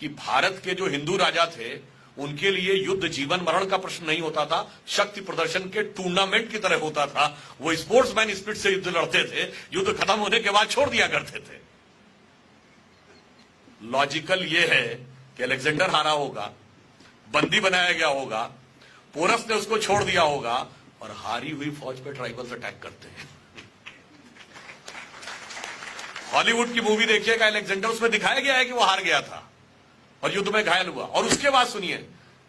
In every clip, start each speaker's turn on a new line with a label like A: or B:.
A: कि भारत के जो हिंदू राजा थे उनके लिए युद्ध जीवन मरण का प्रश्न नहीं होता था, शक्ति प्रदर्शन के टूर्नामेंट की तरह होता था। वो स्पोर्ट्समैन स्पिरिट से युद्ध लड़ते थे, युद्ध खत्म होने के बाद छोड़ दिया करते थे। लॉजिकल ये है कि अलेक्जेंडर हारा होगा, बंदी बनाया गया होगा, पोरस ने उसको छोड़ दिया होगा और हारी हुई फौज पे ट्राइबल्स अटैक करते हैं। हॉलीवुड की मूवी देखिएगा अलेक्जेंडर, उसमें दिखाया गया है कि वो हार गया था और युद्ध में घायल हुआ। और उसके बाद सुनिए,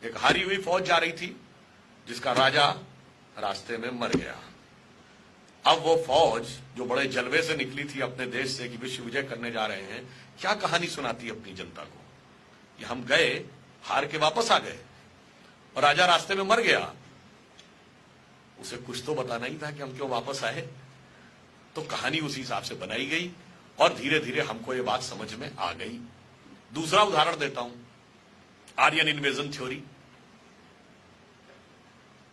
A: एक हारी हुई फौज जा रही थी जिसका राजा रास्ते में मर गया। अब वो फौज जो बड़े जलवे से निकली थी अपने देश से कि विश्व विजय करने जा रहे हैं, क्या कहानी सुनाती अपनी जनता को कि हम गए, हार के वापस आ गए और राजा रास्ते में मर गया। उसे कुछ तो बताना ही था कि हम क्यों वापस आए। तो कहानी उसी हिसाब से बनाई गई और धीरे धीरे हमको ये बात समझ में आ गई। दूसरा उदाहरण देता हूं, Aryan invasion theory.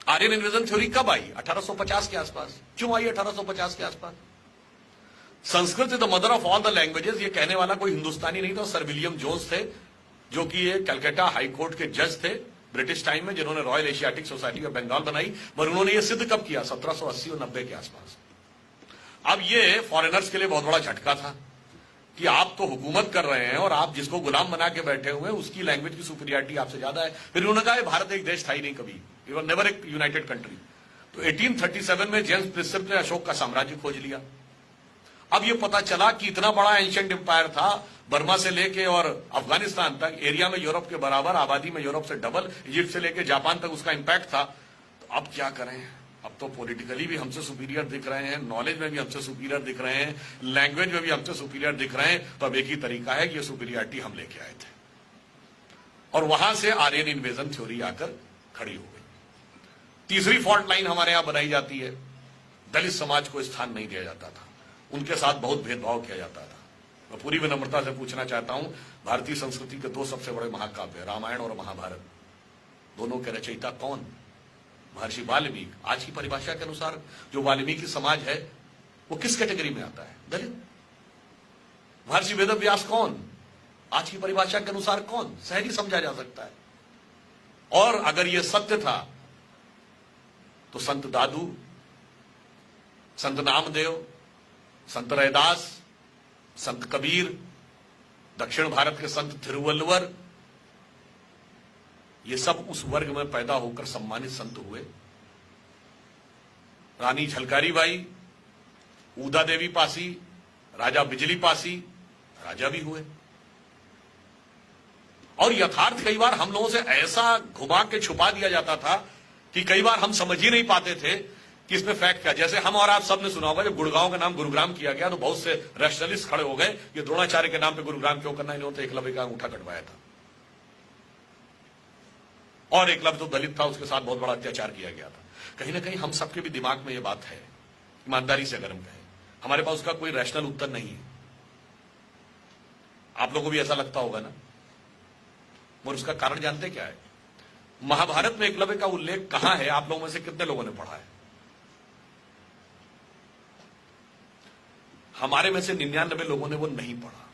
A: Aryan invasion theory कब आई? 1850 के आसपास। क्यों आई 1850 के आसपास? Sanskrit is the mother of all the languages, ये कहने वाला कोई हिंदुस्तानी नहीं था, सर विलियम जोन्स थे, जो कि ये कलकत्ता हाई कोर्ट के जज थे ब्रिटिश टाइम में, जिन्होंने royal Asiatic society of Bengal बनाई। पर उन्होंने ये सिद्ध कब किया? 1780 और 90 के आसपास। अब ये फॉरेनर्स के लिए बहुत बड़ा झटका था कि आप तो हुकूमत कर रहे हैं और आप जिसको गुलाम बना के बैठे हुए हैं उसकी लैंग्वेज की सुपीरियरिटी आपसे ज्यादा है। फिर उन्होंने कहा भारत एक देश था ही नहीं कभी, इट वाज नेवर एक यूनाइटेड कंट्री। तो 1837 में जेम्स प्रिंसेप ने अशोक का साम्राज्य खोज लिया। अब ये पता चला कि इतना बड़ा एंशिएंट एम्पायर था, बर्मा से लेके और अफगानिस्तान तक, एरिया में यूरोप के बराबर, आबादी में यूरोप से डबल, इजिप्ट से लेके जापान तक उसका इंपैक्ट था। तो अब क्या करें? अब तो पॉलिटिकली भी हमसे सुपीरियर दिख रहे हैं, नॉलेज में भी हमसे सुपीरियर दिख रहे हैं, लैंग्वेज में भी हमसे सुपीरियर दिख रहे हैं। तो अब एक ही तरीका है कि ये सुपीरियरिटी हम लेके आए थे। और वहां से आर्यन इन्वेजन थ्योरी आकर खड़ी हो गई। तीसरी फॉल्ट लाइन हमारे यहां बनाई जाती है, दलित समाज को स्थान नहीं दिया जाता था, उनके साथ बहुत भेदभाव किया जाता था। मैं पूरी विनम्रता से पूछना चाहता हूं, भारतीय संस्कृति के दो सबसे बड़े महाकाव्य रामायण और महाभारत, दोनों के रचयिता कौन? महर्षि वाल्मीकि। आज की परिभाषा के अनुसार जो वाल्मीकि समाज है वो किस कैटेगरी में आता है? दलित। महर्षि वेदव्यास कौन? आज की परिभाषा के अनुसार कौन? सहज समझा जा सकता है। और अगर यह सत्य था तो संत दादू, संत नामदेव, संत रैदास, संत कबीर, दक्षिण भारत के संत थिरुवल्लुवर, ये सब उस वर्ग में पैदा होकर सम्मानित संत हुए। रानी झलकारी बाई, ऊदा देवी पासी, राजा बिजली पासी राजा भी हुए। और यथार्थ कई बार हम लोगों से ऐसा घुमा के छुपा दिया जाता था कि कई बार हम समझ ही नहीं पाते थे कि इसमें फैक्ट क्या। जैसे हम और आप सबने सुना होगा जब गुड़गांव का नाम गुरुग्राम किया गया तो बहुत से रैशनलिस्ट खड़े हो गए, ये द्रोणाचार्य के नाम पे गुरुग्राम क्यों करना, इन्होंने तो एकलव्य का अंगूठा कटवाया था और एकलव्य तो दलित था, उसके साथ बहुत बड़ा अत्याचार किया गया था। कहीं ना कहीं हम सबके भी दिमाग में ये बात है, ईमानदारी से अगर हम कहें, हमारे पास उसका कोई रैशनल उत्तर नहीं है। आप लोगों को भी ऐसा लगता होगा ना। और उसका कारण जानते क्या है? महाभारत में एकलव्य का उल्लेख कहां है? आप लोगों में से कितने लोगों ने पढ़ा है? हमारे में से 99 लोगों ने वो नहीं पढ़ा।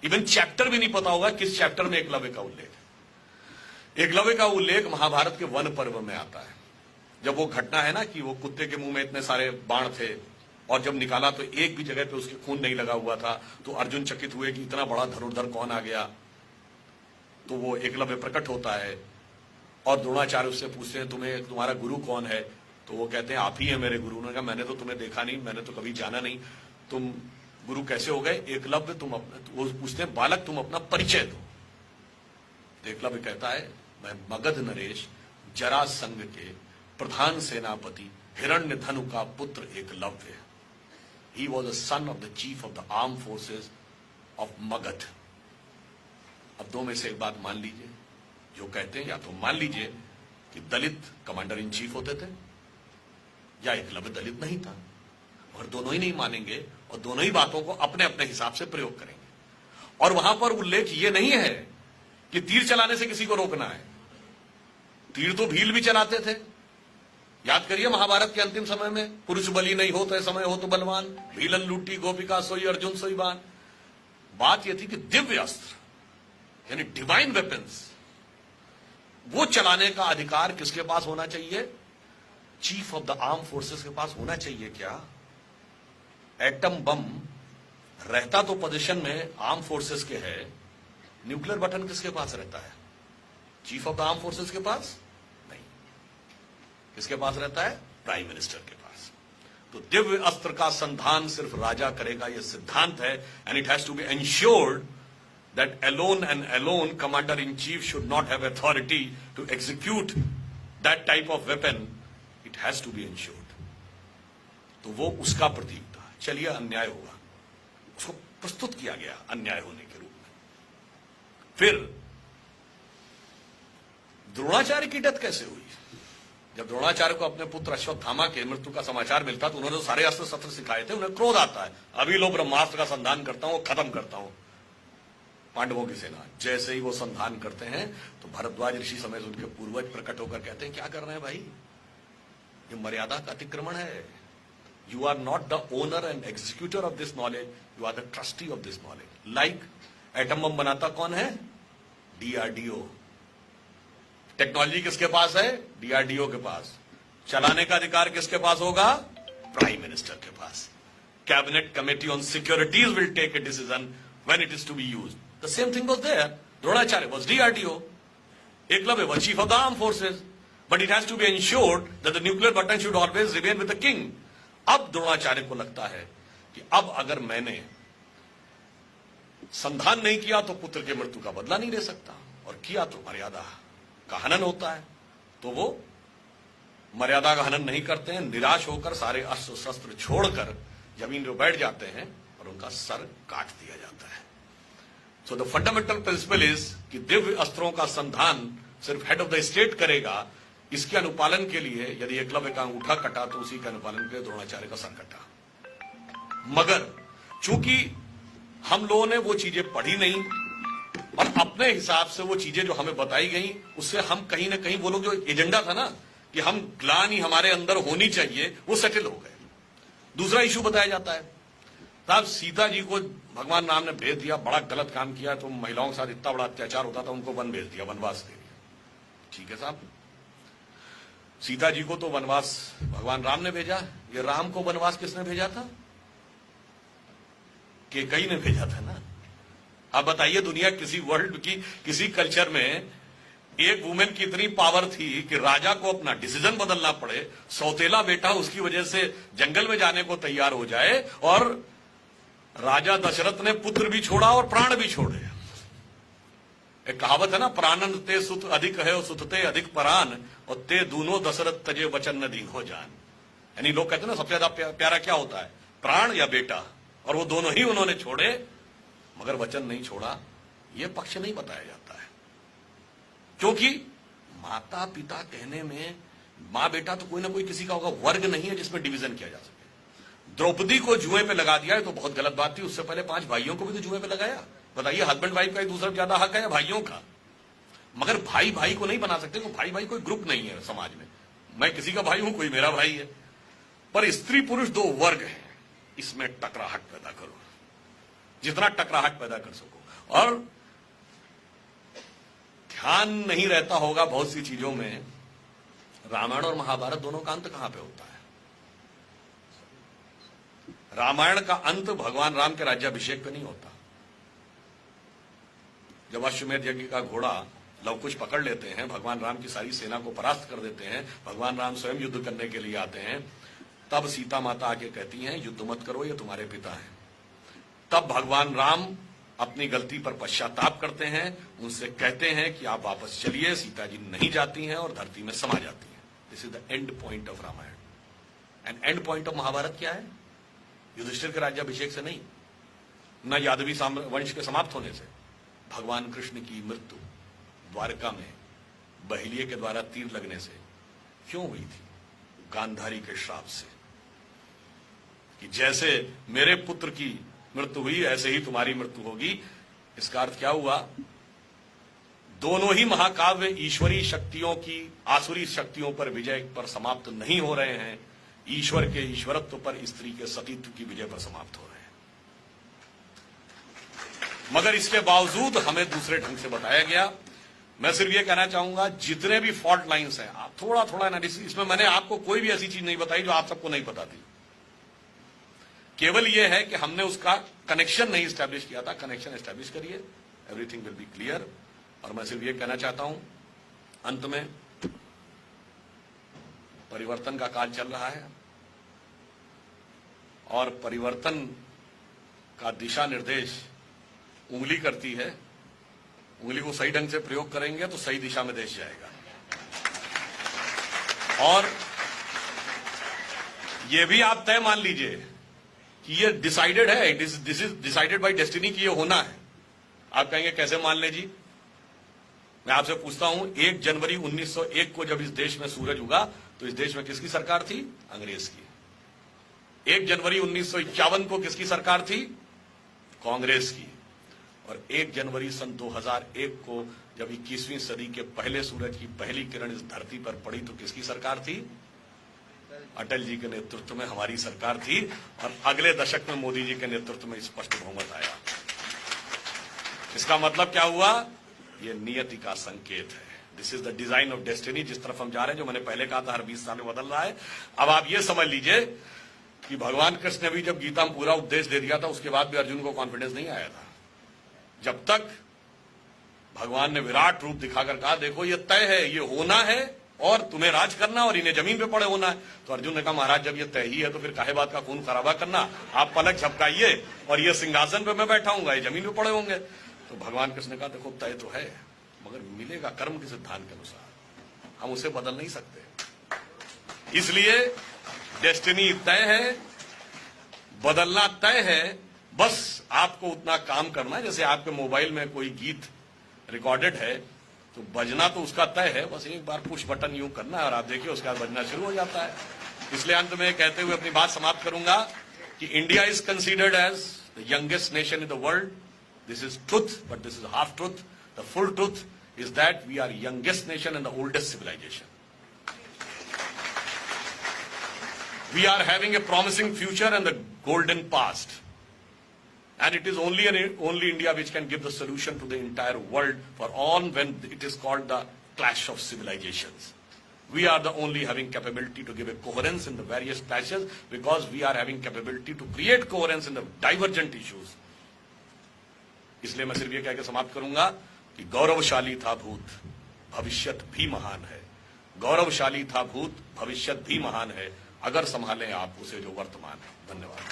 A: इवन चैप्टर भी नहीं पता होगा किस चैप्टर में एकलव्य का उल्लेख है। एकलव्य का उल्लेख महाभारत के वन पर्व में आता है। जब वो घटना है ना कि वो कुत्ते के मुंह में इतने सारे बाण थे और जब निकाला तो एक भी जगह पे उसके खून नहीं लगा हुआ था, तो अर्जुन चकित हुए कि इतना बड़ा धनुर्धर कौन आ गया। तो वो एकलव्य प्रकट होता है और द्रोणाचार्य उससे पूछते हैं तुम्हें तुम्हारा गुरु कौन है? तो वो कहते हैं आप ही है मेरे गुरु। उन्होंने कहा मैंने तो तुम्हें देखा नहीं, मैंने तो कभी जाना नहीं, तुम गुरु कैसे हो गए? एकलव्य तुम अपना, वो पूछते हैं बालक तुम अपना परिचय दो। तो एकलव्य कहता है मैं मगध नरेश जरासंध के प्रधान सेनापति हिरण्य धनु का पुत्र Eklavya. He was the son of the chief of the arm forces of Magadh. अब दो में से एक बात मान लीजिए, जो कहते हैं या तो मान लीजिए कि दलित कमांडर इन चीफ होते थे या एकलव्य दलित नहीं था, और दोनों ही नहीं मानेंगे और दोनों ही बातों को अपने अपने हिसाब से प्रयोग करेंगे। और वहां पर उल्लेख ये नहीं है कि तीर चलाने से किसी को रोकना है। तीर तो भील भी चलाते थे। याद करिए महाभारत के अंतिम समय में, पुरुष बलि नहीं हो तो समय हो तो बलवान, भीलन लूटी गोपिका सोई अर्जुन सोई बान। बात यह थी कि दिव्य अस्त्र यानी डिवाइन वेपन्स, वो चलाने का अधिकार किसके पास होना चाहिए? Chief of the arm forces के पास होना चाहिए क्या? एटम बम रहता तो पोजीशन में आर्म फोर्सेस के है, न्यूक्लियर बटन किसके पास रहता है? Chief of the arm forces के पास नहीं, किसके पास रहता है? प्राइम मिनिस्टर के पास। तो दिव्य अस्त्र का संधान सिर्फ राजा करेगा, यह सिद्धांत है। And it has to be ensured that alone and alone commander-in-chief should not have authority to execute that type of weapon. It has to be ensured. तो वो उसका प्रतीक था। चलिए, अन्याय होगा, उसको प्रस्तुत किया गया अन्याय होने के रूप में। फिर द्रोणाचार्य की डेथ कैसे हुई? जब द्रोणाचार्य को अपने पुत्र अश्वत्थामा के मृत्यु का समाचार मिलता तो उन्होंने सारे अस्त्र शस्त्र सिखाए थे, उन्हें क्रोध आता है, अभी लो ब्रह्मास्त्र का संधान करता हूं, खत्म करता हूं पांडवों की सेना। जैसे ही वो संधान करते हैं तो भरद्वाज ऋषि समेत उनके पूर्वज प्रकट होकर कहते हैं, क्या कर रहे हैं भाई, ये मर्यादा का अतिक्रमण है। You are not the owner and executor of this knowledge, you are the trustee of this knowledge. Like atom bomb बनाता कौन है? डीआरडीओ। टेक्नोलॉजी किसके पास है? डीआरडीओ के पास। चलाने का अधिकार किसके पास होगा? प्राइम मिनिस्टर के पास। Cabinet committee on securities will take a decision when it is to be used. The same thing was there. Dronacharya was DRDO. Eklavya was chief of the armed forces. But it has to be ensured that the nuclear button should always remain with the king. अब द्रोणाचार्य को लगता है कि अब अगर मैंने संधान नहीं किया तो पुत्र के मृत्यु का बदला नहीं ले सकता, और किया तो मर्यादा का हनन होता है। तो वो मर्यादा का हनन नहीं करते हैं, निराश होकर सारे अस्त्र शस्त्र छोड़कर जमीन पर बैठ जाते हैं और उनका सर काट दिया जाता है। So the fundamental principle is कि दिव्य अस्त्रों का संधान सिर्फ हेड ऑफ द स्टेट करेगा। इसके अनुपालन के लिए यदि एकलव्य का अंगूठा कटा तो उसी के अनुपालन के लिए द्रोणाचार्य का सर कटा। मगर चूंकि हम लोगों ने वो चीजें पढ़ी नहीं और अपने हिसाब से वो चीजें जो हमें बताई गई उससे हम कहीं ना कहीं, वो लोग जो एजेंडा था ना कि हम ग्लानि हमारे अंदर होनी चाहिए, वो सेटल हो गए। दूसरा इशू बताया जाता है, साहब सीता जी को भगवान राम ने भेज दिया, बड़ा गलत काम किया, तो महिलाओं के साथ इतना बड़ा अत्याचार होता था, उनको वन भेज दिया, वनवास दे दिया। ठीक है साहब, सीता जी को तो वनवास भगवान राम ने भेजा, ये राम को वनवास किसने भेजा था? कैकेयी ने भेजा था ना। अब बताइए, दुनिया किसी वर्ल्ड की किसी कल्चर में एक वुमेन की इतनी पावर थी कि राजा को अपना डिसीजन बदलना पड़े, सौतेला बेटा उसकी वजह से जंगल में जाने को तैयार हो जाए, और राजा दशरथ ने पुत्र भी छोड़ा और प्राण भी छोड़े। एक कहावत है ना, प्राणन ते सुत अधिक है और सुत ते अधिक परान, और ते दोनों दशरथ तजे वचन न दी हो जान। यानी लोग कहते हैं ना, सबसे ज्यादा प्यारा क्या होता है, प्राण या बेटा, और वो दोनों ही उन्होंने छोड़े मगर वचन नहीं छोड़ा। ये पक्ष नहीं बताया जाता है, क्योंकि माता पिता कहने में मां बेटा तो कोई ना कोई किसी का होगा, वर्ग नहीं है जिसमें डिवीजन किया जा सके। द्रौपदी को जुए पे लगा दिया है तो बहुत गलत बात थी, उससे पहले 5 भाइयों को भी तो जुए पे लगाया। बताइए, हस्बैंड वाइफ का एक दूसरे ज्यादा हक है या भाइयों का? मगर भाई भाई को नहीं बना सकते, तो भाई भाई कोई ग्रुप नहीं है समाज में। मैं किसी का भाई हूं, कोई मेरा भाई है, पर स्त्री पुरुष 2 वर्ग है, इसमें टकराहट पैदा करो, जितना टकराहट पैदा कर सको। और ध्यान नहीं रहता होगा बहुत सी चीजों में, रामायण और महाभारत दोनों का अंत कहां पे होता है? रामायण का अंत भगवान राम के राज्याभिषेक पे नहीं होता। जब अश्वमेध यज्ञ का घोड़ा लवकुश पकड़ लेते हैं, भगवान राम की सारी सेना को परास्त कर देते हैं, भगवान राम स्वयं युद्ध करने के लिए आते हैं, तब सीता माता आके कहती हैं, युद्ध मत करो, ये तुम्हारे पिता हैं। तब भगवान राम अपनी गलती पर पश्चाताप करते हैं, उनसे कहते हैं कि आप वापस चलिए। सीता जी नहीं जाती हैं और धरती में समा जाती हैं। This is the end point of Ramayan. And end point of Mahabharat क्या है? युधिष्ठिर के राज्याभिषेक से नहीं, न यादवी वंश के समाप्त होने से। भगवान कृष्ण की मृत्यु द्वारका में बहेलिये के द्वारा तीर लगने से क्यों हुई थी? गांधारी के श्राप से, कि जैसे मेरे पुत्र की मृत्यु हुई ऐसे ही तुम्हारी मृत्यु होगी। इसका अर्थ क्या हुआ? दोनों ही महाकाव्य ईश्वरी शक्तियों की आसुरी शक्तियों पर विजय पर समाप्त नहीं हो रहे हैं, ईश्वर के ईश्वरत्व पर स्त्री के सतीत्व की विजय पर समाप्त हो रहे हैं। मगर इसके बावजूद हमें दूसरे ढंग से बताया गया। मैं सिर्फ ये कहना चाहूंगा, जितने भी फॉल्ट लाइंस हैं, आप थोड़ा थोड़ा एनालिसिस, इसमें मैंने आपको कोई भी ऐसी चीज नहीं बताई जो आप सबको नहीं पता थी। केवल यह है कि हमने उसका कनेक्शन नहीं स्टैब्लिश किया था। कनेक्शन स्टैब्लिश करिए, एवरीथिंग विल बी क्लियर। और मैं सिर्फ ये कहना चाहता हूं अंत में, परिवर्तन का काल चल रहा है और परिवर्तन का दिशा निर्देश उंगली करती है। उंगली को सही ढंग से प्रयोग करेंगे तो सही दिशा में देश जाएगा। और यह भी आप तय मान लीजिए कि ये डिसाइडेड है, this is decided by destiny कि ये होना है। आप कहेंगे कैसे मान ले जी? मैं आपसे पूछता हूं, 1 जनवरी 1901 को जब इस देश में सूरज उगा तो इस देश में किसकी सरकार थी? अंग्रेज की। 1 जनवरी 1951 को किसकी सरकार थी? कांग्रेस की। और 1 जनवरी सन 2001 को जब 21वीं सदी के पहले सूरज की पहली किरण इस धरती पर पड़ी तो किसकी सरकार थी? अटल जी के नेतृत्व में हमारी सरकार थी। और अगले दशक में मोदी जी के नेतृत्व में स्पष्ट बहुमत आया। इसका मतलब क्या हुआ? यह नियति का संकेत है। This is the design of destiny. जिस तरफ हम जा रहे हैं, जो मैंने पहले कहा था, हर 20 साल में बदल रहा है। अब आप ये समझ लीजिए कि भगवान कृष्ण ने भी जब गीता में पूरा उपदेश दे दिया था, उसके बाद भी अर्जुन को कॉन्फिडेंस नहीं आया था। जब तक भगवान ने विराट रूप दिखाकर कहा, देखो ये तय है, ये होना है और तुम्हें राज करना और इन्हें जमीन पे पड़े होना है। तो अर्जुन ने कहा, महाराज जब ये तय ही है तो फिर काहे बात का खून खराबा करना? आप पलक झपकाइए और ये सिंहासन पे मैं बैठा हूंगा, ये जमीन पे पड़े होंगे। तो भगवान कृष्ण ने कहा, देखो तय तो है, मगर मिलेगा कर्म के सिद्धांत के अनुसार, हम उसे बदल नहीं सकते। इसलिए डेस्टिनी तय है, बदलना तय है। बस आपको उतना काम करना है, जैसे आपके मोबाइल में कोई गीत रिकॉर्डेड है तो बजना तो उसका तय है, बस एक बार पुश बटन यूं करना है और आप देखिए उसके बाद बजना शुरू हो जाता है। इसलिए अंत में कहते हुए अपनी बात समाप्त करूंगा कि India is considered as the youngest nation in the world. This is truth, but this is half truth. The full truth is that we are youngest nation and the oldest civilization. We are having a promising future and the golden past. And it is only India which can give the solution to the entire world for all when it is called the clash of civilizations. We are the only having capability to give a coherence in the various clashes because we are having capability to create coherence in the divergent issues. इसलिए मैं सिर्फ ये कह के समाप्त करूंगा कि गौरवशाली था भूत, भविष्यत भी महान है। गौरवशाली था भूत, भविष्यत भी महान है, अगर संभालें आप उसे जो वर्तमान है। धन्यवाद।